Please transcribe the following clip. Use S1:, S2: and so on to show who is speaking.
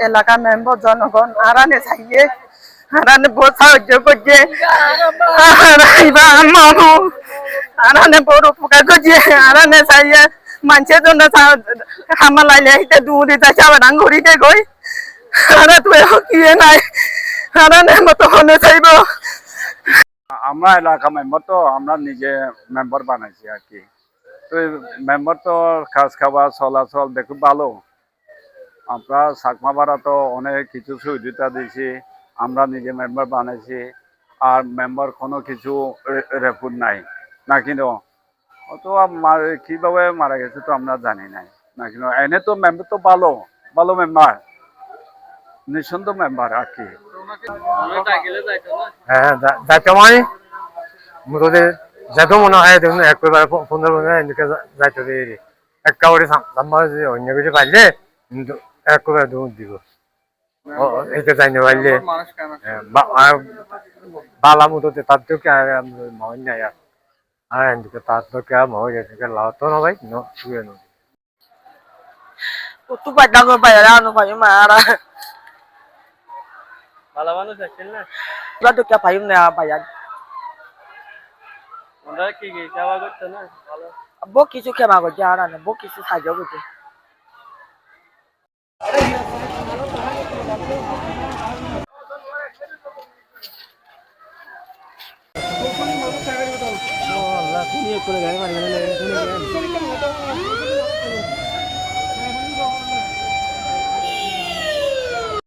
S1: এলাকা মেম্বার জনগণ আরানে চাইয়ে আরানে বহুত সাহায্য করছে আরানে বড় উপকার করছে আরানে চাইয়ে মানুষের জন্য হামা লাইলে হিতে দূরে যাচ্ছে আবার ঘুরিতে গই আরা তুই কি নাই আরানে মতো হলে চাইব।
S2: আমরা এলাকা মেম্বার তো আমরা নিজে মেম্বার বানাইছি আর কি। তো মেম্বার তো কাজ খাবার চলাচল দেখো ভালো। আমরা চাকমা ভাড়া তো অনেক কিছু সুবিধা দিয়েছি, আমরা নিজে মেম্বার বানাইছি। আর মেম্বার কোনো কিছু রেকর্ড নাই না কিন্তু অত কিভাবে মারা গেছে তো আমরা জানি নাই না কিন্তু এনে তো মেম্বার তো ভালো ভালো মেম্বার, নিঃসন্দ মেম্বার আর কি।
S3: হ্যাঁ যাইতে মানে মোটামুটি যেত মনে হয় দেখুন একবার 15 মিনিট এদিকে যাইতে দিই একেবারে সাম্বার যে অন্য কিছু পাইলে কিন্তু একবার দৌড় দিব এটা যাই না পাইলে বালা মতো তার তো কে মন নাই আর এদিকে তার তো কে মনে এদিকে লাতো না ভাই নো শুয়ে নো
S1: তো পাইতা গো পাইরা আনো ভাই মারা
S4: ভালো মানুষ আছেন না
S1: ওরা তো কে পাইম না ভাইয়া
S4: ওরা কি সেবা করতে না ভালো
S1: বো কিছু ক্ষমা করছে আরানে বো কিছু সাহায্য করছে।
S4: আল্লাহ তুমি করে গাড়ি মারি